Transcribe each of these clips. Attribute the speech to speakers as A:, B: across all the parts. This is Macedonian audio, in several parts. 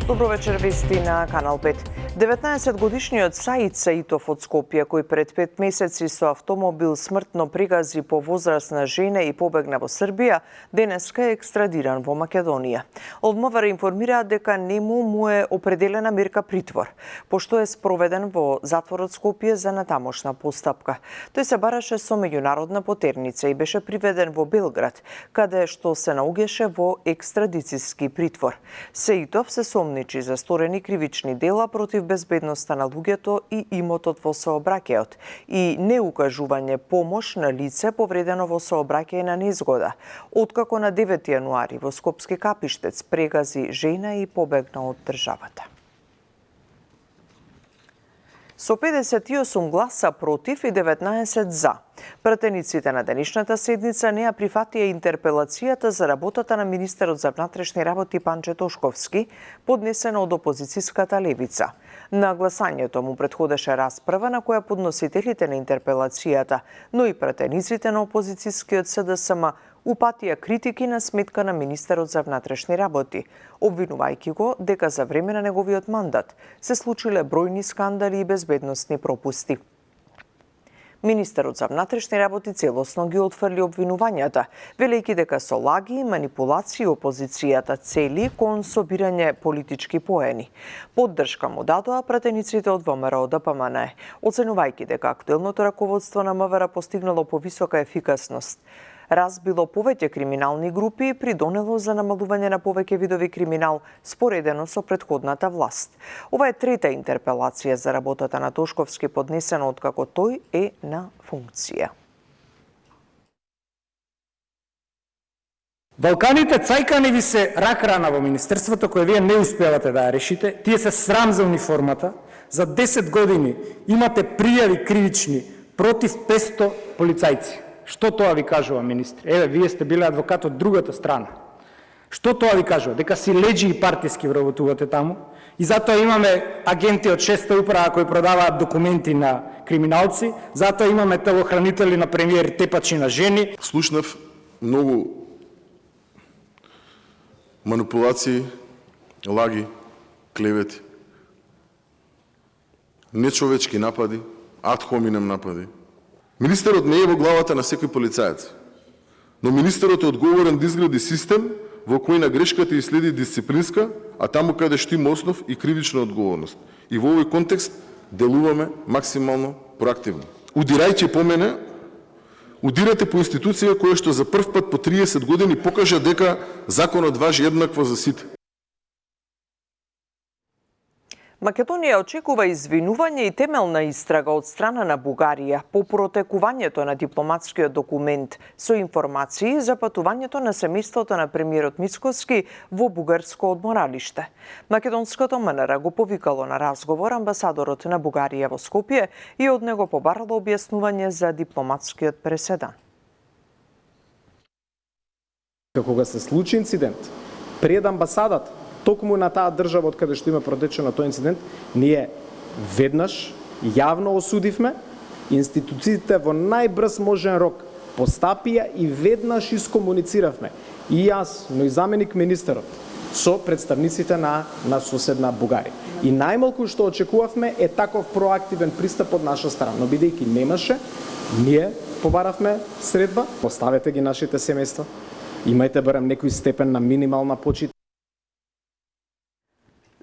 A: Добро вечер, вести на Канал 5. 19-годишниот Саид Саитов од Скопје, кој пред 5 месеци со автомобил смртно пригази по возрастна жена и побегна во Србија, денеска е екстрадиран во Македонија. Од МВР информираат дека нему му е определена мерка притвор, пошто е спроведен во затворот Скопје за натамошна постапка. Тој се бараше со меѓународна потерница и беше приведен во Белград, каде што се наоѓаше во екстрадициски притвор. Саитов се сомничи за сторени кривични дела против безбедноста на луѓето и имотот во сообраќајот и неукажување помош на лице повредено во сообраќај на незгода, откако на 9 јануари во Скопски Капиштец прегази жена и побегна од државата. Со 58 гласа против и 19 за, пратениците на денешната седница не ја прифатија интерпелацијата за работата на министерот за внатрешни работи Панче Тошковски, поднесена од опозицијската левица. На гласањето му претходеше расправа на која подносителите на интерпелацијата, но и пратениците на опозицијскиот СДСМ упатија критики на сметка на министерот за внатрешни работи, обвинувајќи го дека за време на неговиот мандат се случиле бројни скандали и безбедносни пропусти. Министерот за внатрешни работи целосно ги отфрли обвинувањата, велејќи дека со лаги и манипулации опозицијата цели кон собирање политички поени. Поддршка му дадоа пратениците од ВМРО ДПМН, оценувајќи дека актуелното раководство на МВР постигнало повисока ефикасност, разбило повеќе криминални групи и придонело за намалување на повеќе видови криминал споредено со претходната власт. Ова е трета интерпелација за работата на Тошковски поднесена откако тој е на функција.
B: Балканите цајкани ви се рак-рана во министерството кој вие не успевате да ја решите. Тие се срам за униформата. За 10 години имате пријави кривични против 500 полицајци. Што тоа ви кажува министри? Еве, вие сте биле адвокат од другата страна. Што тоа ви кажува? Дека си леđи и партиски вработувате таму и затоа имаме агенти од 6-та управа кои продаваат документи на криминалци, затоа имаме телохранители на премиер тепачи на жени.
C: Слушнав многу манипулации, лаги, клевети, нечовечки напади, ад хоминем напади. Министерот не е во главата на секој полицаец, но министерот е одговорен да изгради систем во кој на грешката и следи дисциплинска, а таму каде што има основ и кривична одговорност. И во овој контекст делуваме максимално проактивно. Удирајќи по мене, удирате по институција која што за прв пат по 30 години покажа дека законот важи еднакво за сите.
A: Македонија очекува извинување и темелна истрага од страна на Бугарија по протекувањето на дипломатскиот документ со информации за патувањето на семејството на премиерот Мицкоски во бугарско одморалиште. Македонското МНР го повикало на разговор амбасадорот на Бугарија во Скопје и од него побарало објаснување за дипломатскиот преседан.
D: Кога се случи инцидент пред амбасадата, токму на таа држава од каде што има протечено тој инцидент, ние веднаш јавно осудивме, институциите во најбрз можен рок постапија и веднаш искомунициравме. И јас, но и заменик министерот, со представниците на соседна Бугарија. И најмалку што очекувавме е таков проактивен пристап од наша страна. Но бидејќи немаше, ние побаравме средба, поставете ги нашите семејства, имајте барем некој степен на минимална почит.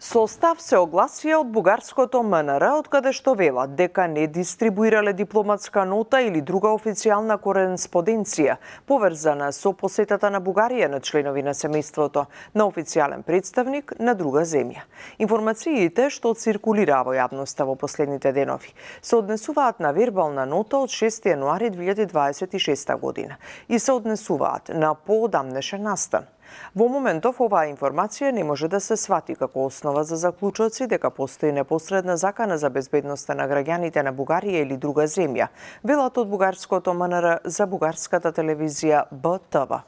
A: Со став се огласија од бугарското МНР, од каде што велат дека не дистрибуирале дипломатска нота или друга официјална кореспонденција поврзана со посетата на Бугарија на членови на семејството на официјален представник на друга земја. Информациите што циркулираа во јавноста во последните денови се однесуваат на вербална нота од 6 јануари 2026 година и се однесуваат на поодамнешен настан. Во моментов оваа информација не може да се свати како основа за заклучоци дека постои непосредна закана за безбедноста на граѓаните на Бугарија или друга земја, велат од бугарското МНР за бугарската телевизија БТВ.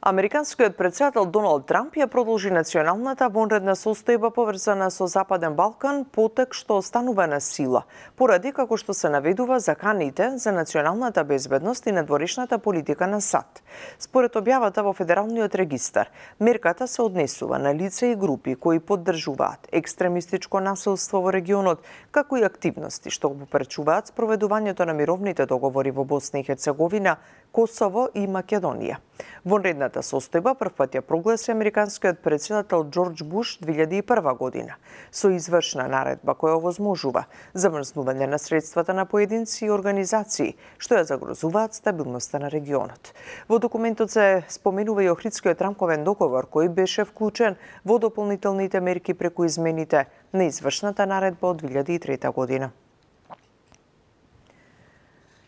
A: Американскиот председател Доналд Трамп ја продолжи националната вонредна состојба поврзана со Западен Балкан, потек што останува на сила, поради како што се наведува заканите за националната безбедност и надворешната политика на САД. Според објавата во Федералниот регистар, мерката се однесува на лица и групи кои поддржуваат екстремистичко насилство во регионот, како и активности што го попречуваат спроведувањето на мировните договори во Босна и Херцеговина, Косово и Македонија. Вонредната состојба првпат ја прогласи американскиот председател Џорџ Буш 2001 година, со извршна наредба која овозможува замрзнување на средствата на поединци и организации, што ја загрозуваат стабилноста на регионот. Во документот се споменува и Охридскиот рамковен договор, кој беше вклучен во дополнителните мерки преку измените на извршната наредба од 2003 година.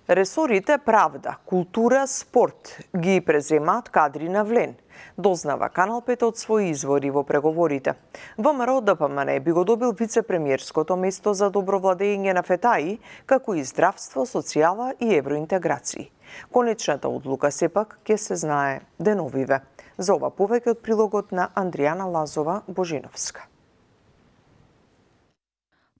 A: Ресорите правда, култура, спорт ги преземаат кадри на влен, дознава Канал 5 од своји извори во преговорите. ВМРО ДПМН би го добил вице-премиерското место за добро владење на ФЕТАИ, како и здравство, социјала и евроинтеграции. Конечната одлука сепак ќе се знае деновиве. За ова повеќе од прилогот на Андријана Лазова Божиновска.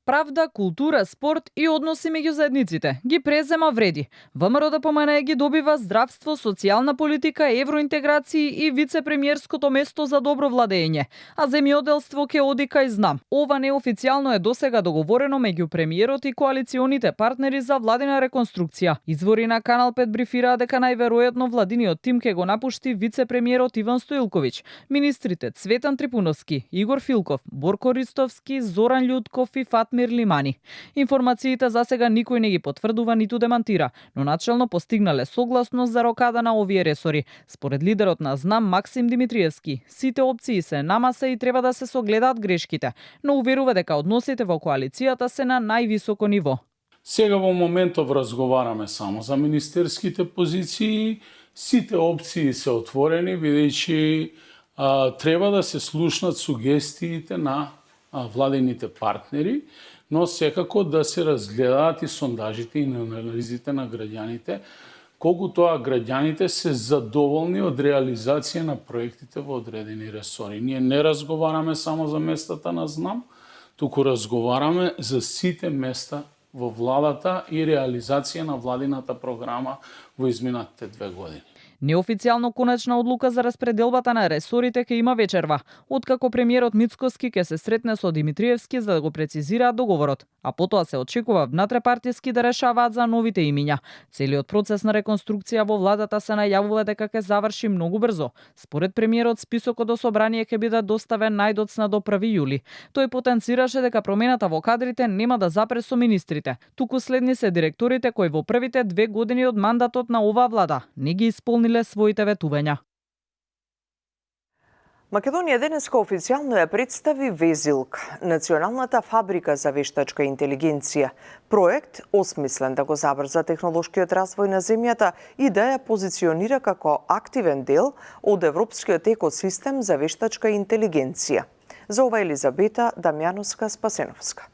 E: Правда, култура, спорт и односи меѓу заедниците ги презема вреди. ВМРО ДПМН ги добива здравство, социјална политика, евроинтеграции и вице-премиерското место за добро владење, а земјоделство ќе оди кај знам. Ова неофицијално е досега договорено меѓу премиерот и коалиционите партнери за владина реконструкција. Извори на Канал 5 брифираа дека најверојатно владиниот тим ќе го напушти вице-премиерот Иван Стоилковиќ, министрите Цветан Трипуновски, Игор Филков, Борко Ристовски, Зоран Љутков и Фатмир Лимани. Информациите за сега никој не ги потврдува ниту демантира, но начелно постигнале согласност за рокада на овие ресори. Според лидерот на ЗНАМ Максим Димитриевски, сите опции се на маса и треба да се согледаат грешките, но уверува дека односите во коалицијата се на највисоко ниво.
F: Сега во моментов разговараме само за министерските позиции, сите опции се отворени, бидејќи треба да се слушнат сугестиите на владините партнери, но секако да се разгледаат и сондажите и анализите на граѓаните, колку тоа граѓаните се задоволни од реализација на проектите во одредени ресори. Ние не разговараме само за местата на ЗНАМ, туку разговараме за сите места во владата и реализација на владината програма во изминатите 2 години.
E: Неофицијално конечна одлука за распределбата на ресорите ќе има вечерва, откако премиерот Мицкоски ќе се сретне со Димитриевски за да го прецизираат договорот, а потоа се очекува внатрепартиски да решаваат за новите имиња. Целиот процес на реконструкција во владата се најавува дека ќе заврши многу брзо. Според премиерот, списокот до собрание ќе биде доставен најдоцна до 1 јули. Тој потенцираше дека промената во кадрите нема да запре со министрите, туку следни се директорите кои во првите 2 години од мандатот на оваа влада не ги исполниле своите ветувања.
A: Македонија денеска официјално ја представи Везилк, националната фабрика за вештачка интелигенција. Проект осмислен да го забрза технолошкиот развој на земјата и да ја позиционира како активен дел од европскиот екосистем за вештачка интелигенција. За ова Елизабета Дамјановска-Спасеновска.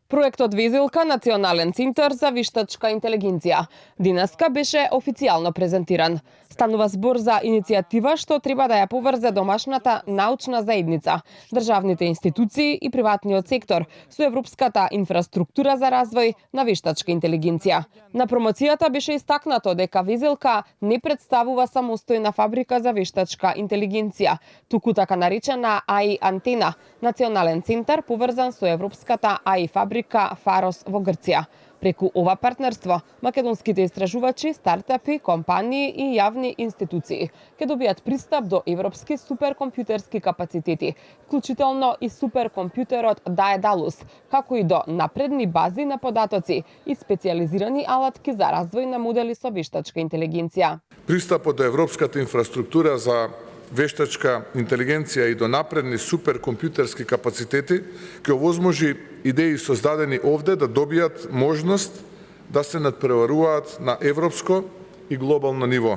G: Проектот Везилка, национален центар за вештачка интелигенција, денеска беше официјално презентиран. Станува збор за иницијатива што треба да ја поврзе домашната научна заедница, државните институции и приватниот сектор со европската инфраструктура за развој на вештачка интелигенција. На промоцијата беше истакнато дека Везилка не представува самостојна фабрика за вештачка интелигенција, туку така наречена АИ антена, национален центар поврзан со европската АИ фабрика Фарос во Грција. Преку ова партнерство, македонските истражувачи, стартапи, компании и јавни институции ќе добијат пристап до европски суперкомпјутерски капацитети, вклучително и суперкомпјутерот Daedalus, како и до напредни бази на податоци и специјализирани алатки за развој на модели со вештачка интелигенција.
H: Пристапот до европската инфраструктура за вештачка интелигенција и до напредни суперкомпјутерски капацитети ќе овозможи идеи создадени овде да добијат можност да се надпреваруваат на европско и глобално ниво.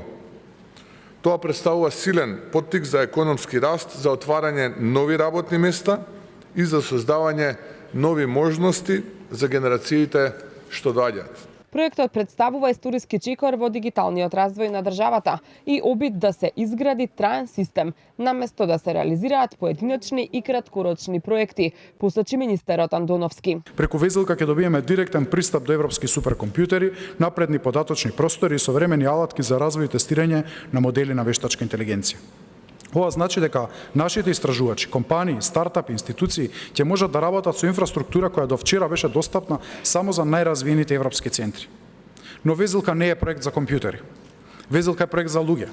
H: Тоа представува силен поттик за економски раст, за отварање нови работни места и за создавање нови можности за генерациите што доаѓаат.
G: Проектот представува историски чекор во дигиталниот развој на државата и обид да се изгради траен систем, наместо да се реализираат поединечни и краткорочни проекти, посочи министерот Андоновски.
I: Преку везилка ќе добиеме директен пристап до европски суперкомпјутери, напредни податочни простори и современи алатки за развој и тестирање на модели на вештачка интелигенција. Ова значи дека нашите истражувачи, компании, стартапи, институции ќе можат да работат со инфраструктура која до вчера беше достапна само за најразвиените европски центри. Но везилка не е проект за компјутери. Везилка е проект за луѓе.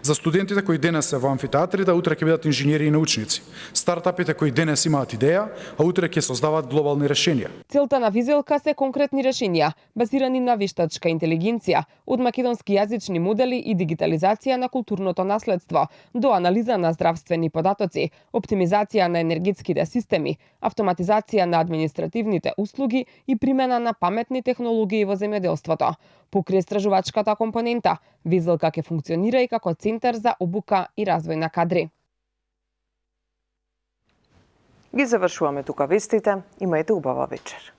I: За студентите кои денес се во амфитеатрите, утре ќе бидат инженери и научници. Стартапите кои денес имаат идеја, а утре ќе создаваат глобални решенија.
G: Целта на визелка се конкретни решенија, базирани на вештачка интелигенција, од македонски јазични модели и дигитализација на културното наследство, до анализа на здравствени податоци, оптимизација на енергетските системи, автоматизација на административните услуги и примена на паметни технологии во земјоделството. Покрај истражувачката компонента, визелка ќе функционира и како центар за обука и развој на кадри.
A: Ги завршуваме тука вестите. Имајте убава вечер.